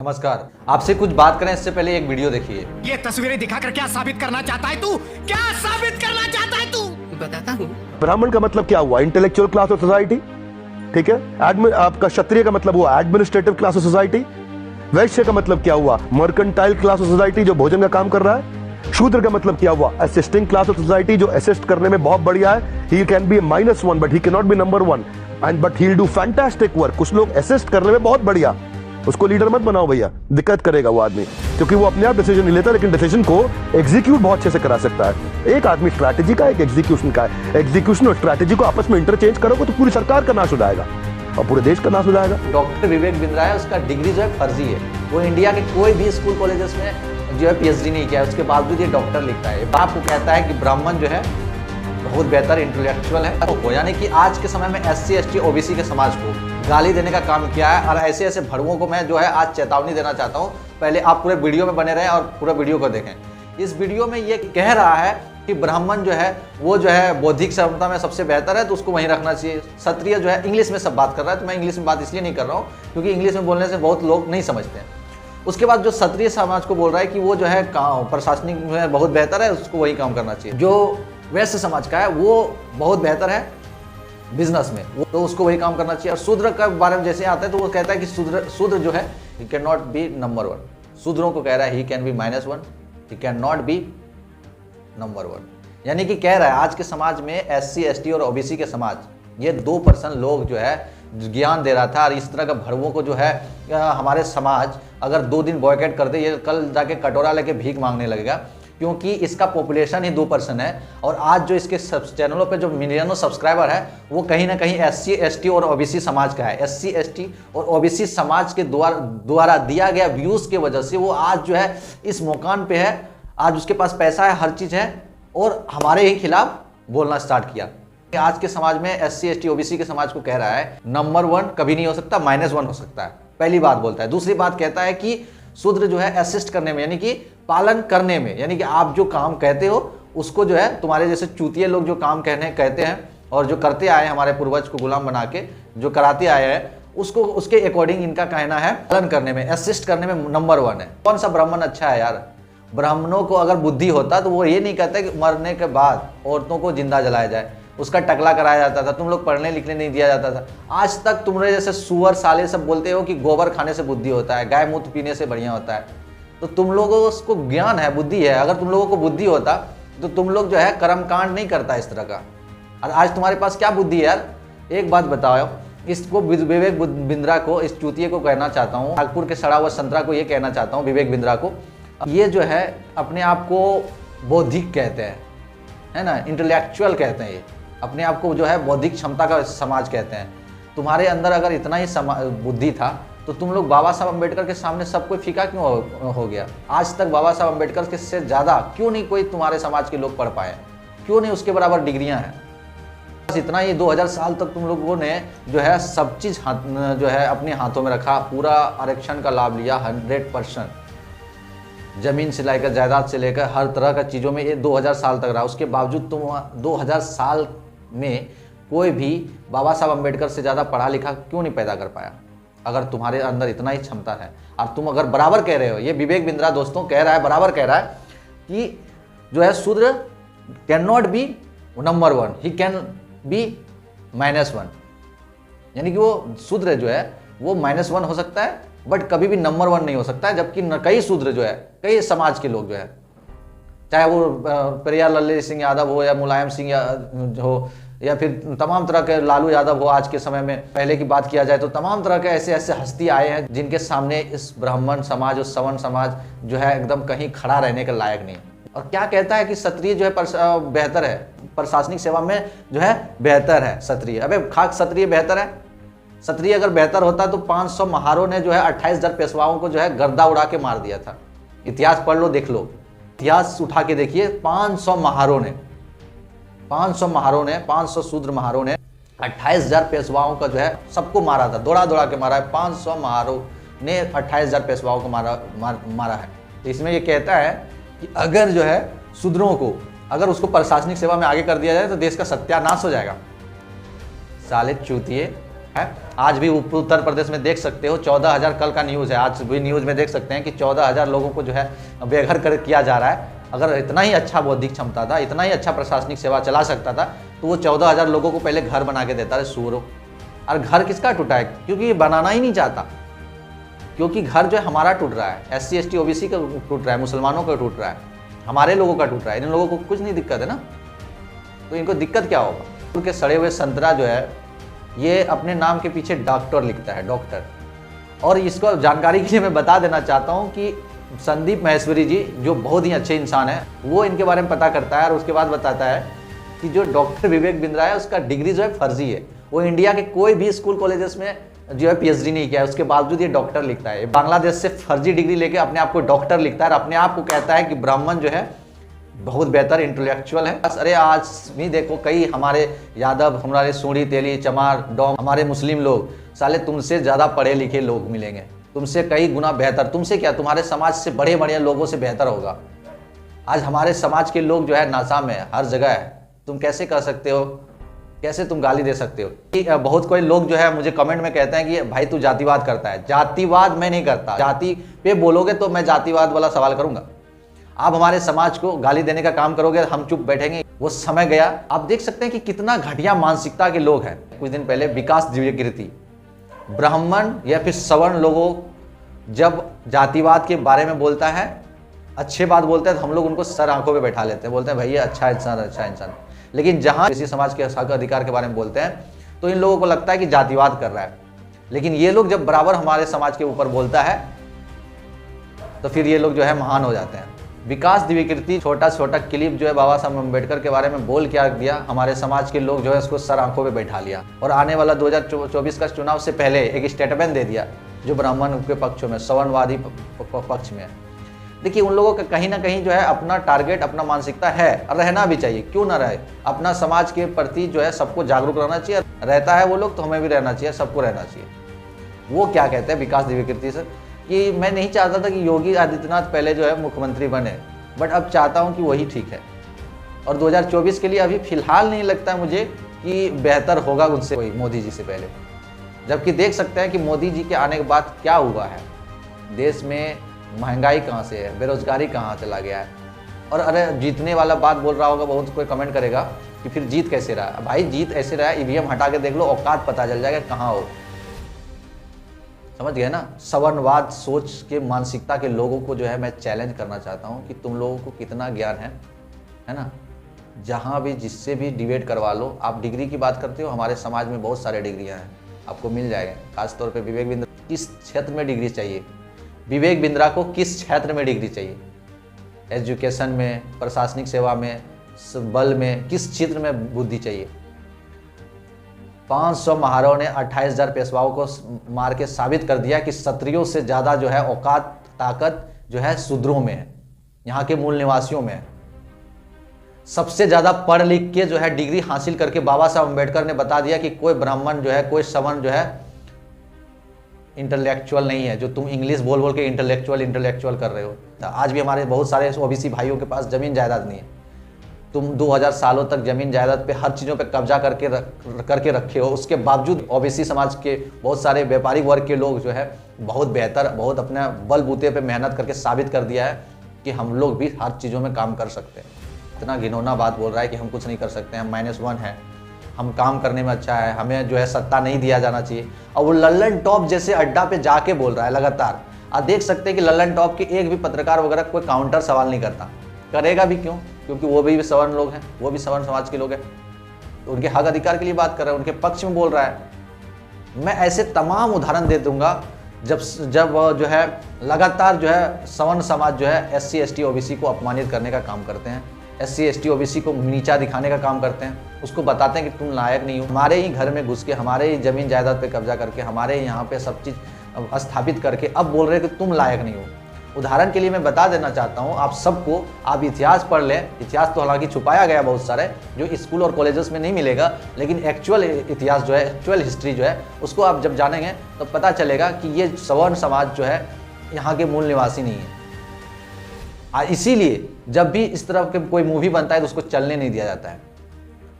नमस्कार। आपसे कुछ बात करें इससे पहले एक वीडियो देखिए। ये तस्वीरें दिखाकर क्या साबित करना चाहता है तू? क्या साबित करना चाहता है तू? बताता हूँ। ब्राह्मण का मतलब क्या हुआ? Intellectual class of society. ठीक है। आपका क्षत्रिय का मतलब हुआ एडमिनिस्ट्रेटिव क्लास ऑफ सोसाइटी। वैश्य का मतलब क्या हुआ? मर्केंटाइल क्लास ऑफ सोसाइटी, जो भोजन का काम कर रहा है। शूद्र का मतलब क्या हुआ? असिस्टिंग क्लास ऑफ सोसाइटी, जो असिस्ट करने में बहुत बढ़िया है। He can be -1 but he can not be number 1 and but he will do fantastic work. कुछ लोग असिस्ट करने में बहुत बढ़िया, उसको लीडर मत बनाओ भैया, दिक्कत करेगा वो आदमी, क्योंकि वो अपने आप डिसीजन नहीं लेता, लेकिन डिसीजन को एग्जीक्यूट बहुत अच्छे से करा सकता है। एक आदमी स्ट्रैटेजी का, एक एग्जीक्यूशन का है। एग्जीक्यूशन और स्ट्रैटेजी को आपस में इंटरचेंज करोगे तो पूरी सरकार का नाश हो जाएगा और पूरे देश का नाश हो जाएगा। डॉक्टर विवेक बिंद्रा है, उसका डिग्री जो है फर्जी है। वो इंडिया के कोई भी स्कूल कॉलेजेस में जो है PhD नहीं किया है, उसके बावजूद ये डॉक्टर लिखता है। आपको कहता है कि ब्राह्मण जो है बहुत बेहतर इंटेलेक्चुअल है, यानी कि आज के समय में SC ST OBC के समाज को गाली देने का काम किया है। और ऐसे ऐसे भड़ुओं को मैं जो है आज चेतावनी देना चाहता हूँ। पहले आप पूरे वीडियो में बने रहें और पूरा वीडियो को देखें। इस वीडियो में ये कह रहा है कि ब्राह्मण जो है वो जो है बौद्धिक क्षमता में सबसे बेहतर है, तो उसको वहीं रखना चाहिए। क्षत्रिय जो है इंग्लिश में सब बात कर रहा है, तो मैं इंग्लिश में बात इसलिए नहीं कर रहा हूँ क्योंकि इंग्लिश में बोलने से बहुत लोग नहीं समझते हैं। उसके बाद जो क्षत्रिय समाज को बोल रहा है कि वो जो है प्रशासनिक में बहुत बेहतर है, उसको वही काम करना चाहिए। जो वैश्य समाज का है वो बहुत बेहतर है बिजनेस में, वो तो उसको वही काम करना चाहिए। और शूद्र का बारे में जैसे आता है तो वो कहता है कि शूद्र जो है he can not be number 1। शूद्रों को कह रहा है he can be -1, he can not be number 1। यानी कि कह रहा है आज के समाज में SC ST और OBC के समाज, ये 2% लोग जो है ज्ञान दे रहा था। और इस तरह का भड़वों को जो है हमारे समाज अगर 2 दिन बॉयकॉट कर दे, ये कल जाके कटोरा लेके भीख मांगने लगेगा, क्योंकि इसका पॉपुलेशन ही 2% है। और आज जो इसके चैनलों पे जो मिलियनों सब्सक्राइबर है वो कहीं ना कहीं SC ST और OBC समाज का है। SC ST और OBC समाज के द्वारा दिया गया व्यूज़ की वजह से वो आज जो है इस मुकाम पे है। आज उसके पास पैसा है, हर चीज़ है, और हमारे ही खिलाफ बोलना स्टार्ट किया। आज के समाज में SC ST OBC के समाज को कह रहा है नंबर 1 कभी नहीं हो सकता, -1 हो सकता है। पहली बात बोलता है। दूसरी बात कहता है कि शूद्र जो है असिस्ट करने में, यानी कि पालन करने में, यानी कि आप जो काम कहते हो उसको जो है तुम्हारे जैसे चूतिए लोग जो काम कहते हैं और जो करते आए हैं, हमारे पूर्वज को गुलाम बना के जो कराते आए हैं, उसको उसके अकॉर्डिंग इनका कहना है पालन करने में, असिस्ट करने में नंबर 1 है। कौन सा ब्राह्मण अच्छा है यार? ब्राह्मणों को अगर बुद्धि होता तो वो ये नहीं कहते कि मरने के बाद औरतों को जिंदा जलाया जाए, उसका टकला कराया जाता था, तुम लोग पढ़ने लिखने नहीं दिया जाता था। आज तक तुम्हारे जैसे सुअर साले सब बोलते हो कि गोबर खाने से बुद्धि होता है, गाय मूत्र पीने से बढ़िया होता है। तो तुम लोगों को ज्ञान है, बुद्धि है। अगर तुम लोगों को बुद्धि होता तो तुम लोग जो है कर्मकांड नहीं करता इस तरह का। और आज तुम्हारे पास क्या बुद्धि है यार? एक बात बताओ, इसको विवेक बिंद्रा को, इस चूतिए को कहना चाहता हूँ, नागपुर के सड़ा हुआ संतरा को ये कहना चाहता हूँ, विवेक बिंद्रा को, ये जो है अपने आप को बौद्धिक कहते हैं, है ना, इंटेलेक्चुअल कहते हैं, ये अपने आप को जो है बौद्धिक क्षमता का समाज कहते हैं। तुम्हारे अंदर अगर इतना ही बुद्धि था तो तुम लोग बाबा साहब अम्बेडकर के सामने सब कोई फीका क्यों हो गया? आज तक बाबा साहब अम्बेडकर के से ज़्यादा क्यों नहीं कोई तुम्हारे समाज के लोग पढ़ पाए? क्यों नहीं उसके बराबर डिग्रियां हैं? बस इतना ही 2000 साल तक तुम लोगों ने जो है सब चीज़ जो है अपने हाथों में रखा, पूरा आरक्षण का लाभ लिया 100%, जमीन से लेकर जायदाद से लेकर हर तरह का चीज़ों में ये 2000 साल तक रहा। उसके बावजूद तुम 2000 साल में कोई भी बाबा साहब अम्बेडकर से ज़्यादा पढ़ा लिखा क्यों नहीं पैदा कर पाया? अगर तुम्हारे अंदर इतना ही क्षमता है और तुम अगर बराबर कह रहे हो, ये विवेक बिंद्रा दोस्तों कह रहा है, बराबर कह रहा है कि जो है शूद्र can not be number 1, he can be -1, यानी कि वो शूद्र जो है वो -1 हो सकता है बट कभी भी नंबर 1 नहीं हो सकता है। जबकि कई शूद्र जो है, कई समाज के लोग जो है, चाहे वो पेरियार लल्ले सिंह यादव हो या मुलायम सिंह हो या फिर तमाम तरह के लालू यादव हो, आज के समय में पहले की बात किया जाए तो तमाम तरह के ऐसे ऐसे हस्ती आए हैं जिनके सामने इस ब्राह्मण समाज और सवर्ण समाज जो है एकदम कहीं खड़ा रहने के लायक नहीं। और क्या कहता है कि क्षत्रिय जो है बेहतर है, प्रशासनिक सेवा में जो है बेहतर है क्षत्रिय। अबे खाक क्षत्रिय बेहतर है? क्षत्रिय अगर बेहतर होता तो 500 महारों ने जो है 28,000 पेशवाओं को जो है गर्दा उड़ा के मार दिया था। इतिहास पढ़ लो, देख लो, इतिहास उठा के देखिए। 500 महारों ने 500 शूद्र महारों ने 28,000 पेशवाओं का जो है सबको मारा था, दौड़ा दौड़ा के मारा है। 500 महारों ने 28,000 पेशवाओं को मारा है। तो इसमें ये कहता है कि अगर जो है शूद्रों को अगर उसको प्रशासनिक सेवा में आगे कर दिया जाए तो देश का सत्यानाश हो जाएगा। साले चूतिए, है। आज भी उत्तर प्रदेश में देख सकते हो 14,000, कल का न्यूज़ है, आज भी न्यूज़ में देख सकते हैं कि 14,000 लोगों को जो है बेघर कर किया जा रहा है। अगर इतना ही अच्छा बौद्धिक क्षमता था, इतना ही अच्छा प्रशासनिक सेवा चला सकता था, तो वो 14,000 लोगों को पहले घर बना के देता है सूरो। और घर किसका टूटा है? क्योंकि ये बनाना ही नहीं चाहता, क्योंकि घर जो है हमारा टूट रहा है, SC ST OBC का टूट रहा है, मुसलमानों का टूट रहा है, हमारे लोगों का टूट रहा है। इन लोगों को कुछ नहीं दिक्कत है ना, तो इनको दिक्कत क्या होगा? उनके सड़े हुए संतरा जो है ये अपने नाम के पीछे डॉक्टर लिखता है, डॉक्टर। और इसको जानकारी के लिए मैं बता देना चाहता हूँ कि संदीप माहेश्वरी जी जो बहुत ही अच्छे इंसान हैं, वो इनके बारे में पता करता है और उसके बाद बताता है कि जो डॉक्टर विवेक बिंद्रा है उसका डिग्री जो है फर्जी है। वो इंडिया के कोई भी स्कूल कॉलेजेस में जो है PhD नहीं किया है, उसके बावजूद ये डॉक्टर लिखता है। बांग्लादेश से फर्जी डिग्री लेके अपने आप को डॉक्टर लिखता है और अपने आप को कहता है कि ब्राह्मण जो है बहुत बेहतर इंटेलेक्चुअल है। अरे आज भी देखो कई हमारे यादव, हमारे सूढ़ी, तेली, चमार, डोम, हमारे मुस्लिम लोग साले तुमसे ज़्यादा पढ़े लिखे लोग मिलेंगे, तुमसे कई गुना बेहतर। तुमसे क्या, तुम्हारे समाज से बड़े बड़े लोगों से बेहतर होगा। आज हमारे समाज के लोग जो है नासा में हर जगह है, तुम कैसे कर सकते हो, कैसे तुम गाली दे सकते हो? बहुत कोई लोग जो है मुझे कमेंट में कहते हैं कि भाई तू जातिवाद करता है। जातिवाद मैं नहीं करता, जाति पे बोलोगे तो मैं जातिवाद वाला सवाल करूंगा। आप हमारे समाज को गाली देने का काम करोगे, हम चुप बैठेंगे, वो समय गया। आप देख सकते हैं कि कितना घटिया मानसिकता के लोग हैं। कुछ दिन पहले विकास दिव्यकीर्ति ब्राह्मण या फिर सवर्ण लोगों जब जातिवाद के बारे में बोलता है, अच्छे बात बोलते हैं, तो हम लोग उनको सर आंखों पे बैठा लेते हैं, बोलते हैं भैया अच्छा इंसान, अच्छा इंसान। लेकिन जहां किसी समाज के हक अधिकार के बारे में बोलते हैं तो इन लोगों को लगता है कि जातिवाद कर रहा है। लेकिन ये लोग जब बराबर हमारे समाज के ऊपर बोलता है तो फिर ये लोग जो है महान हो जाते हैं। विकास दिव्यकीर्ति छोटा छोटा क्लिप जो है बाबा साहब अम्बेडकर के बारे में बोल क्या दिया, हमारे समाज के लोग जो है उसको सर आंखों पे बैठा लिया और आने वाला 2024 का चुनाव से पहले एक स्टेटमेंट दे दिया जो ब्राह्मण के पक्ष में, सवर्णवादी पक्ष में। देखिए उन लोगों का कहीं ना कहीं जो है अपना टारगेट, अपना मानसिकता है और रहना भी चाहिए, क्यों ना रहे। अपना समाज के प्रति जो है सबको जागरूक रहना चाहिए, रहता है वो लोग तो हमें भी रहना चाहिए, सबको रहना चाहिए। वो क्या कहते हैं विकास दिव्यकीर्ति से कि मैं नहीं चाहता था कि योगी आदित्यनाथ पहले जो है मुख्यमंत्री बने, बट अब चाहता हूं कि वही ठीक है। और 2024 के लिए अभी फिलहाल नहीं लगता मुझे कि बेहतर होगा उनसे कोई, मोदी जी से पहले। जबकि देख सकते हैं कि मोदी जी के आने के बाद क्या हुआ है, देश में महंगाई कहाँ से है, बेरोजगारी कहाँ चला गया है। और अरे जीतने वाला बात बोल रहा होगा, बहुत कोई कमेंट करेगा कि फिर जीत कैसे रहा। भाई जीत ऐसे रहा, EVM हटा के देख लो, औकात पता चल जाएगा कहाँ हो। समझ गए ना? सवर्णवाद सोच के मानसिकता के लोगों को जो है मैं चैलेंज करना चाहता हूँ कि तुम लोगों को कितना ज्ञान है ना? जहाँ भी जिससे भी डिबेट करवा लो। आप डिग्री की बात करते हो, हमारे समाज में बहुत सारे डिग्रियाँ हैं, आपको मिल जाएगा। खासतौर पे विवेक बिंद्रा, किस क्षेत्र में डिग्री चाहिए, विवेक बिंद्रा को किस क्षेत्र में डिग्री चाहिए, एजुकेशन में, प्रशासनिक सेवा में, बल में, किस क्षेत्र में बुद्धि चाहिए। 500 महाराओं ने 28,000 पेशवाओं को मार के साबित कर दिया कि क्षत्रियों से ज़्यादा जो है औकात, ताकत जो है शूद्रों में है, यहाँ के मूल निवासियों में है। सबसे ज़्यादा पढ़ लिख के जो है डिग्री हासिल करके बाबा साहब अम्बेडकर ने बता दिया कि कोई ब्राह्मण जो है, कोई सवर्ण जो है इंटेलेक्चुअल नहीं है, जो तुम इंग्लिश बोल बोल के इंटेलेक्चुअल कर रहे हो। आज भी हमारे बहुत सारे OBC भाइयों के पास ज़मीन जायदाद नहीं है। तुम 2000 सालों तक जमीन जायदाद पे हर चीज़ों पे कब्जा करके रखे हो, उसके बावजूद OBC समाज के बहुत सारे व्यापारिक वर्ग के लोग जो है बहुत बेहतर, बहुत अपने बलबूते पे मेहनत करके साबित कर दिया है कि हम लोग भी हर चीज़ों में काम कर सकते हैं। इतना घिनौना बात बोल रहा है कि हम कुछ नहीं कर सकते हैं, हम -1 है, हम काम करने में अच्छा है, हमें जो है सत्ता नहीं दिया जाना चाहिए। और वो लल्लन टॉप जैसे अड्डा पे जाके बोल रहा है लगातार। आप देख सकते हैं कि लल्लन टॉप के एक भी पत्रकार वगैरह कोई काउंटर सवाल नहीं करता, करेगा भी क्यों? क्योंकि वो भी सवर्ण लोग हैं, वो भी सवर्ण समाज के लोग हैं, तो उनके हक अधिकार के लिए बात कर रहे हैं, उनके पक्ष में बोल रहा है। मैं ऐसे तमाम उदाहरण दे दूंगा जब जो है लगातार जो है सवर्ण समाज जो है SC ST OBC को अपमानित करने का काम करते हैं, SC ST OBC को नीचा दिखाने का काम करते हैं, उसको बताते हैं कि तुम लायक नहीं हो। हमारे ही घर में घुस के, हमारे ही जमीन जायदाद पे कब्जा करके, हमारे ही यहाँ पे सब चीज़ स्थापित करके अब बोल रहे हैं कि तुम लायक नहीं हो। उदाहरण के लिए मैं बता देना चाहता हूँ आप सबको, आप इतिहास पढ़ लें। इतिहास तो हालांकि छुपाया गया बहुत सारे, जो स्कूल और कॉलेजेस में नहीं मिलेगा, लेकिन एक्चुअल इतिहास जो है, एक्चुअल हिस्ट्री जो है, उसको आप जब जानेंगे तो पता चलेगा कि ये सवर्ण समाज जो है यहाँ के मूल निवासी नहीं है। इसीलिए जब भी इस तरह के कोई मूवी बनता है तो उसको चलने नहीं दिया जाता है।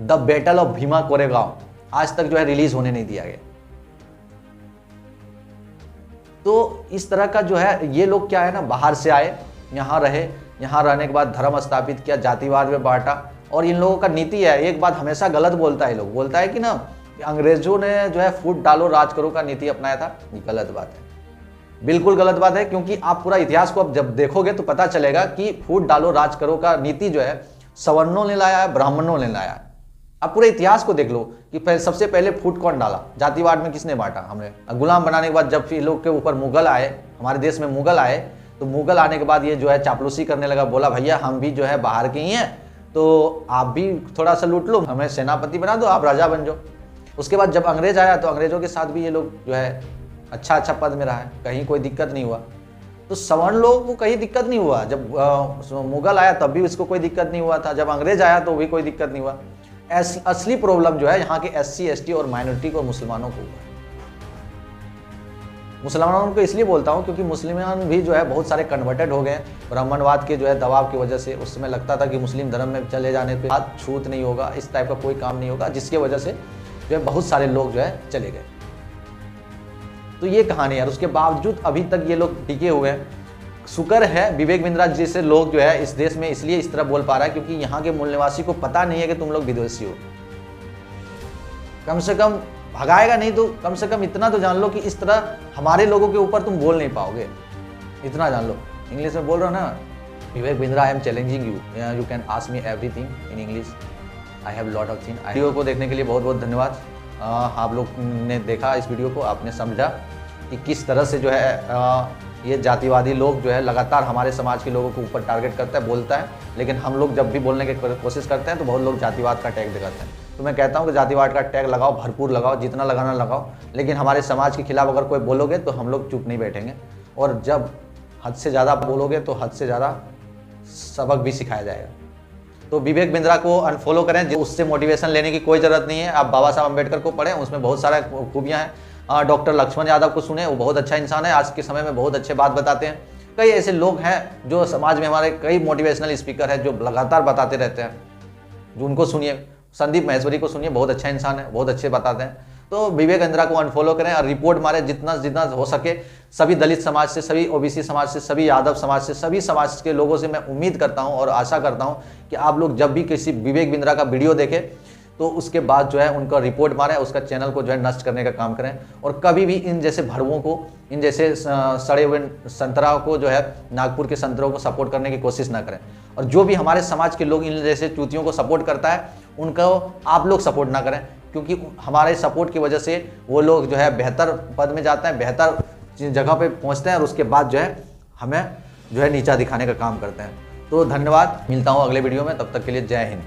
The battle of Bhima Koregaon आज तक जो है रिलीज होने नहीं दिया गया। तो इस तरह का जो है, ये लोग क्या है ना, बाहर से आए, यहाँ रहे, यहाँ रहने के बाद धर्म स्थापित किया, जातिवाद में बांटा। और इन लोगों का नीति है, एक बात हमेशा गलत बोलता है लोग, बोलता है कि ना अंग्रेजों ने जो है फूट डालो राज करो का नीति अपनाया था। ये गलत बात है, बिल्कुल गलत बात है, क्योंकि आप पूरा इतिहास को अब जब देखोगे तो पता चलेगा कि फूट डालो राज करो का नीति जो है सवर्णों ने लाया है, ब्राह्मणों ने लाया है। अब पूरे इतिहास को देख लो कि सबसे पहले फूट कौन डाला, जातिवाद में किसने बांटा, हमने। गुलाम बनाने के बाद जब फिर लोग के ऊपर मुगल आए, हमारे देश में मुगल आए, तो मुगल आने के बाद ये जो है चापलूसी करने लगा, बोला भैया हम भी जो है बाहर के ही हैं, तो आप भी थोड़ा सा लूट लो, हमें सेनापति बना दो, आप राजा बन जाओ। उसके बाद जब अंग्रेज आया तो अंग्रेजों के साथ भी ये लोग जो है अच्छा पद में रहा है, कहीं कोई दिक्कत नहीं हुआ। तो सवर्ण लोगों को कहीं दिक्कत नहीं हुआ, जब मुगल आया तब भी उसको कोई दिक्कत नहीं हुआ था, जब अंग्रेज आया तो भी कोई दिक्कत नहीं हुआ। असली प्रॉब्लम जो है यहाँ के SC ST और माइनॉरिटी को, मुसलमानों को हुआ। मुसलमानों को इसलिए बोलता हूँ क्योंकि मुस्लिमान भी जो है बहुत सारे कन्वर्टेड हो गए ब्राह्मणवाद के जो है दबाव की वजह से। उस समय लगता था कि मुस्लिम धर्म में चले जाने पे हाथ छूत नहीं होगा, इस टाइप का कोई काम नहीं होगा, जिसकी वजह से जो है बहुत सारे लोग जो है चले गए। तो ये कहानी है, और उसके बावजूद अभी तक ये लोग टिके हुए हैं। शुक्र है विवेक बिंद्रा जैसे लोग जो है इस देश में इसलिए इस तरह बोल पा रहा है क्योंकि यहाँ के मूल निवासी को पता नहीं है कि तुम लोग विदेशी हो। कम से कम भगाएगा नहीं तो कम से कम इतना तो जान लो कि इस तरह हमारे लोगों के ऊपर तुम बोल नहीं पाओगे, इतना जान लो। इंग्लिश में बोल रहा ना, Vivek Bindra I am challenging you can ask me everything in English, I have lot of thing. Video को देखने के लिए बहुत बहुत धन्यवाद। आप लोग ने देखा इस वीडियो को, आपने समझा कि किस तरह से जो है ये जातिवादी लोग जो है लगातार हमारे समाज के लोगों को ऊपर टारगेट करता है, बोलता है, लेकिन हम लोग जब भी बोलने की कोशिश करते हैं तो बहुत लोग जातिवाद का टैग लगाते हैं। तो मैं कहता हूँ कि जातिवाद का टैग लगाओ, भरपूर लगाओ, जितना लगाना लगाओ, लेकिन हमारे समाज के खिलाफ अगर कोई बोलोगे तो हम लोग चुप नहीं बैठेंगे, और जब हद से ज़्यादा बोलोगे तो हद से ज़्यादा सबक भी सिखाया जाएगा। तो विवेक बिंद्रा को अनफॉलो करें, उससे मोटिवेशन लेने की कोई ज़रूरत नहीं है। आप बाबा साहब अम्बेडकर को पढ़ें, उसमें बहुत सारा खूबियाँ हैं। डॉक्टर लक्ष्मण यादव को सुने, वो बहुत अच्छा इंसान है, आज के समय में बहुत अच्छे बात बताते हैं। कई ऐसे लोग हैं जो समाज में हमारे कई मोटिवेशनल स्पीकर हैं जो लगातार बताते रहते हैं, जो उनको सुनिए। संदीप महेश्वरी को सुनिए, बहुत अच्छा इंसान है, बहुत अच्छे बताते हैं। तो विवेक बिंद्रा को अनफॉलो करें और रिपोर्ट मारें जितना हो सके। सभी दलित समाज से, सभी OBC समाज से, सभी यादव समाज से, सभी समाज के लोगों से मैं उम्मीद करता हूं और आशा करता हूं कि आप लोग जब भी किसी विवेक बिंद्रा का वीडियो देखें तो उसके बाद जो है उनका रिपोर्ट मारें, उसका चैनल को जो है नष्ट करने का काम करें। और कभी भी इन जैसे भड़वों को, इन जैसे सड़े हुए संतराओं को जो है, नागपुर के संतरों को सपोर्ट करने की कोशिश ना करें। और जो भी हमारे समाज के लोग इन जैसे चूतियों को सपोर्ट करता है उनको आप लोग सपोर्ट ना करें, क्योंकि हमारे सपोर्ट की वजह से वो लोग जो है बेहतर पद में जाते हैं, बेहतर जगह पे पहुंचते हैं, और उसके बाद जो है हमें जो है नीचा दिखाने का काम करते हैं। तो धन्यवाद, मिलता हूँ अगले वीडियो में, तब तक के लिए जय हिंद।